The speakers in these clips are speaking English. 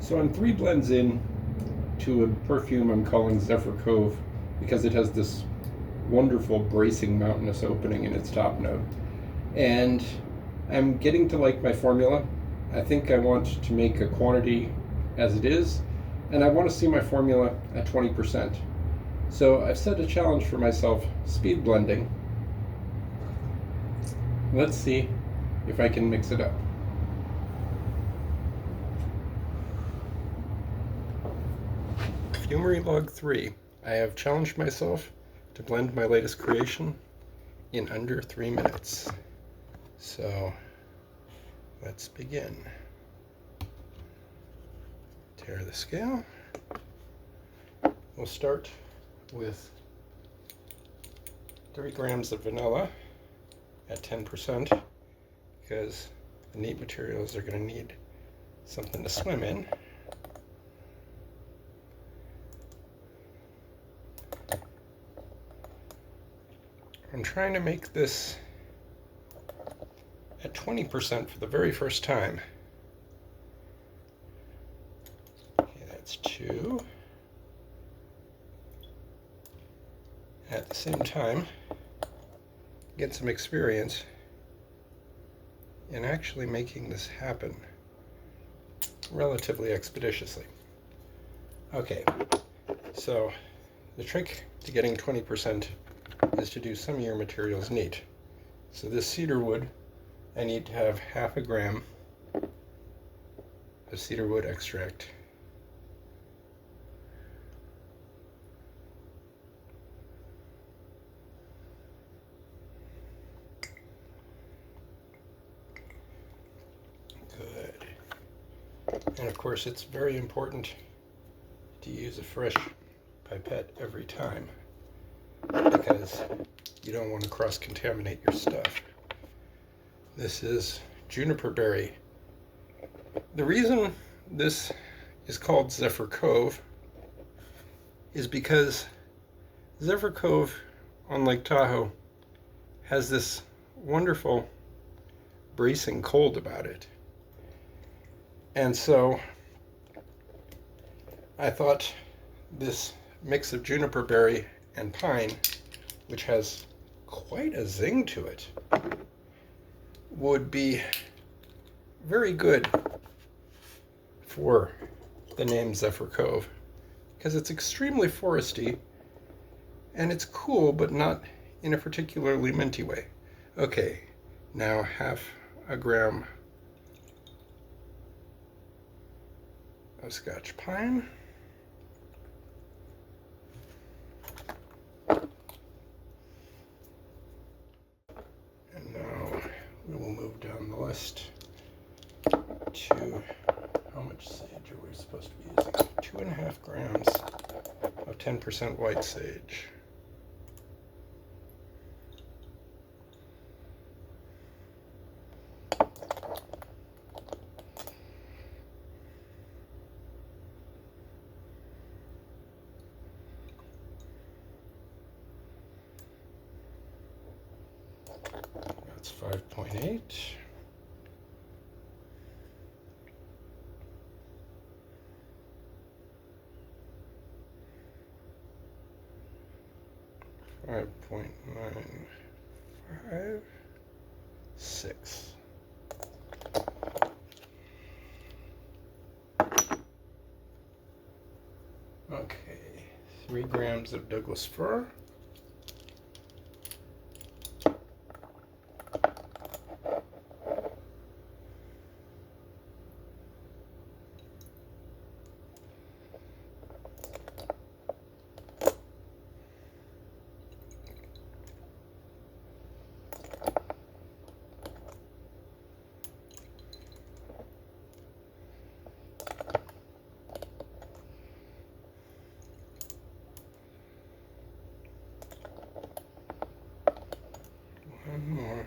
So I'm 3 blends in to a perfume I'm calling Zephyr Cove because it has this wonderful bracing mountainous opening in its top note. And I'm getting to like my formula. I think I want to make a quantity as it is, and I want to see my formula at 20%. So I've set a challenge for myself, speed blending. Let's see if I can mix it up. Perfumery log 3. I have challenged myself to blend my latest creation in under 3 minutes. So let's begin. Tear the scale. We'll start with 3 grams of vanilla at 10% because the neat materials are going to need something to swim in. I'm trying to make this at 20% for the very first time. Okay, that's 2. At the same time, get some experience in actually making this happen relatively expeditiously. Okay, so the trick to getting 20% is to do some of your materials neat. So this cedar wood, I need to have 0.5 gram of cedar wood extract. Good. And of course it's very important to use a fresh pipette every time, because you don't want to cross-contaminate your stuff. This is juniper berry. The reason this is called Zephyr Cove is because Zephyr Cove on Lake Tahoe has this wonderful bracing cold about it. And so I thought this mix of juniper berry and pine, which has quite a zing to it, would be very good for the name Zephyr Cove, because it's extremely foresty and it's cool, but not in a particularly minty way. Okay, now 0.5 gram of Scotch pine. And now we will move down the list to how much sage are we supposed to be using? 2.5 grams of 10% white sage. That's 5.8. $5.956. Okay, 3 grams of Douglas fir. One more.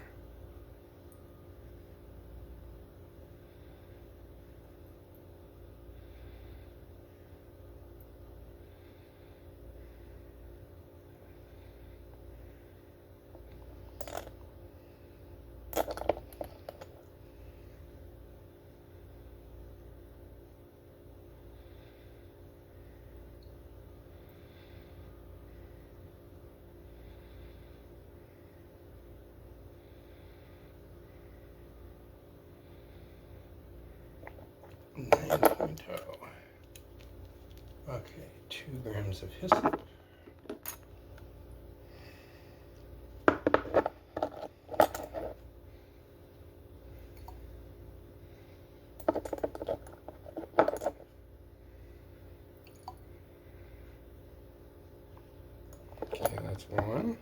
Okay, 2 grams of hyssop. Okay, that's 1.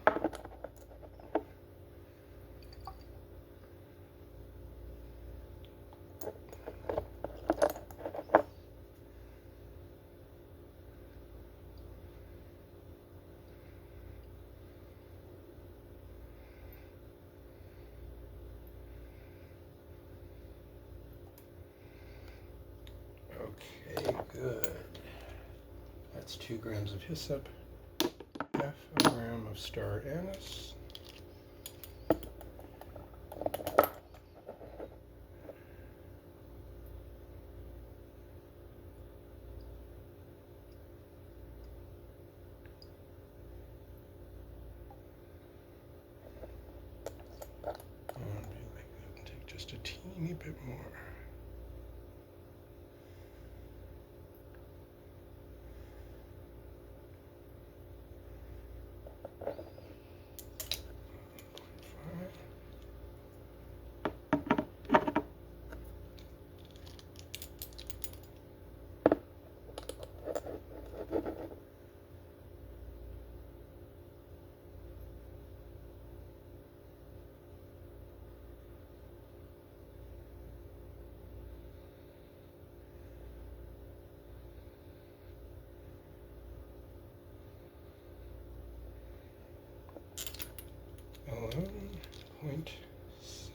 Okay, good. That's 2 grams of hyssop, half a gram of star anise, take just a teeny bit more.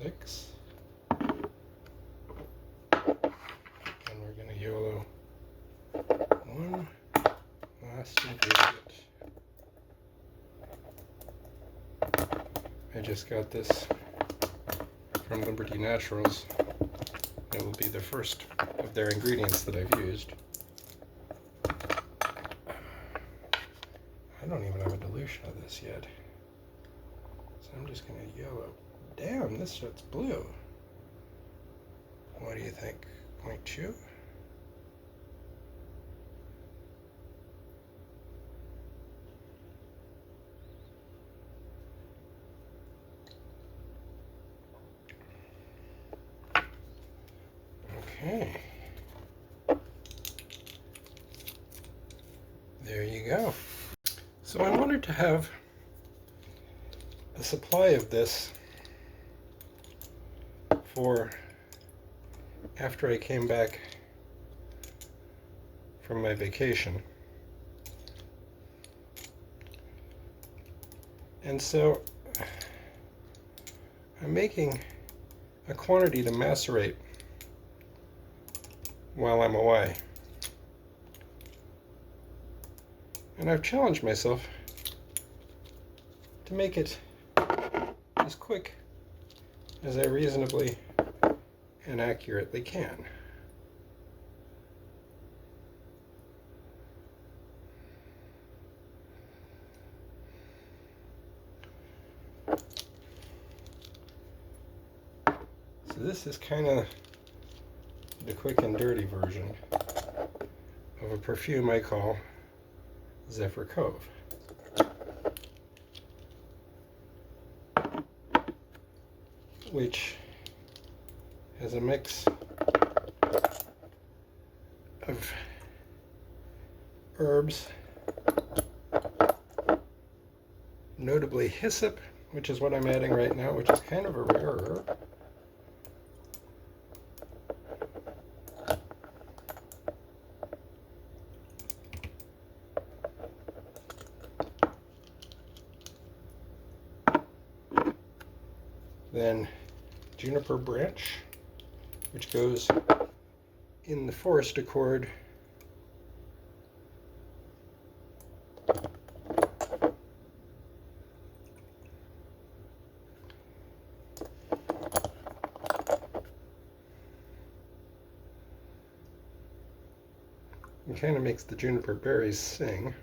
.6, and we're going to YOLO one last ingredient. I just got this from Liberty Naturals. It will be the first of their ingredients that I've used. I don't even have a dilution of this yet. So I'm just going to YOLO. Damn, this shit's blue. What do you think? 0.2? Okay. There you go. So I wanted to have a supply of this for after I came back from my vacation. And so I'm making a quantity to macerate while I'm away. And I've challenged myself to make it as quick as I reasonably and accurately can. So this is kind of the quick and dirty version of a perfume I call Zephyr Cove. Which has a mix of herbs, notably hyssop, which is what I'm adding right now, which is kind of a rare herb. Then juniper branch, which goes in the forest accord and kind of makes the juniper berries sing.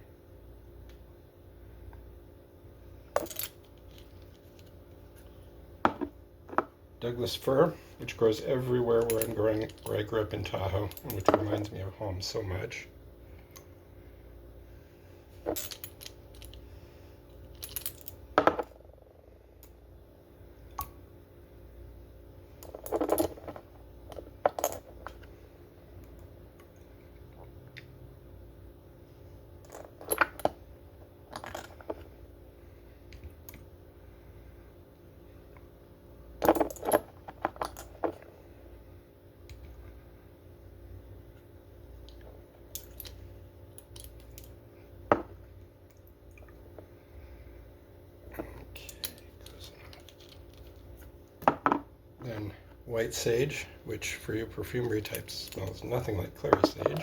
Douglas fir, which grows everywhere where I grew up in Tahoe, which reminds me of home so much. Then white sage, which for you perfumery types smells nothing like clary sage.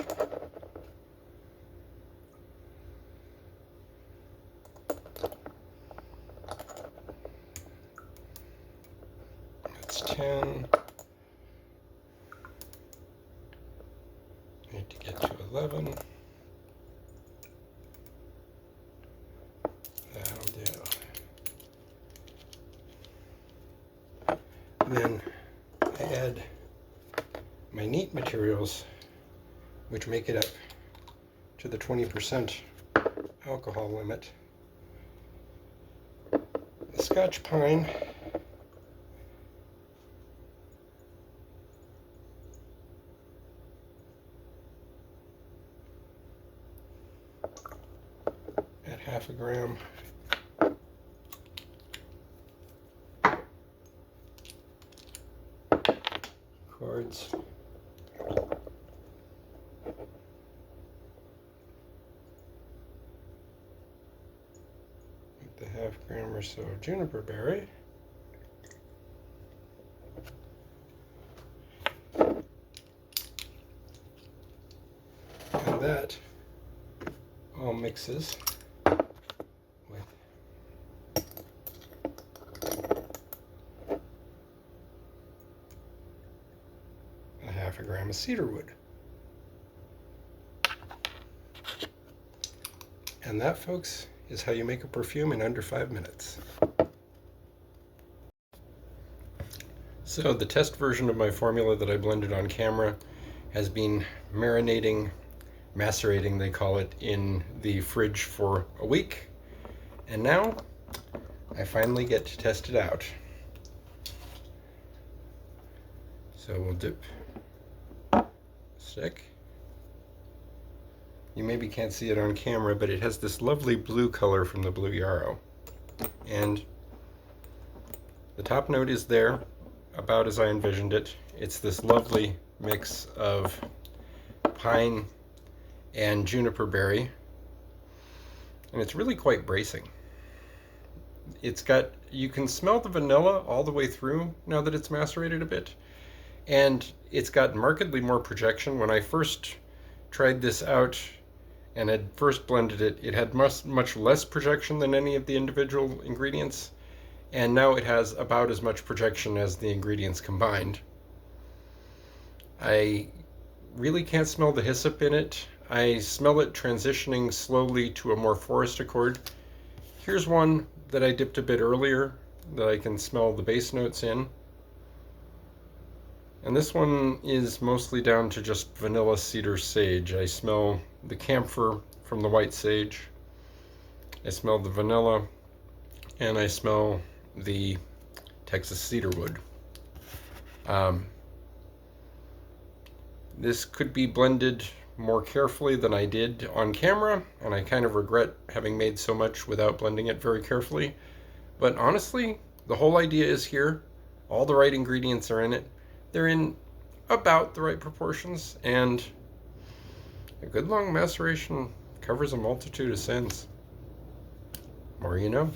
That's 10. Need to get to 11. That'll do. Then I add my neat materials, which make it up to the 20% alcohol limit. The Scotch pine, at half a gram. Cords. With the half gram or so of juniper berry. And that all mixes with a half a gram of cedar wood. And that, folks, is how you make a perfume in under 5 minutes. So the test version of my formula that I blended on camera has been marinating, macerating they call it, in the fridge for a week. And now I finally get to test it out. So we'll dip stick. You maybe can't see it on camera, but it has this lovely blue color from the blue yarrow. And the top note is there, about as I envisioned it. It's this lovely mix of pine and juniper berry, and it's really quite bracing. It's got, you can smell the vanilla all the way through now that it's macerated a bit, and it's got markedly more projection. When I first tried this out and had first blended it, it had much less projection than any of the individual ingredients, and now it has about as much projection as the ingredients combined. I really can't smell the hyssop in it. I smell it transitioning slowly to a more forest accord. Here's one that I dipped a bit earlier that I can smell the base notes in. And this one is mostly down to just vanilla cedar sage. I smell the camphor from the white sage. I smell the vanilla, and I smell the Texas cedarwood. This could be blended more carefully than I did on camera, and I kind of regret having made so much without blending it very carefully. But honestly, the whole idea is here. All the right ingredients are in it. They're in about the right proportions, and a good long maceration covers a multitude of sins. More you know.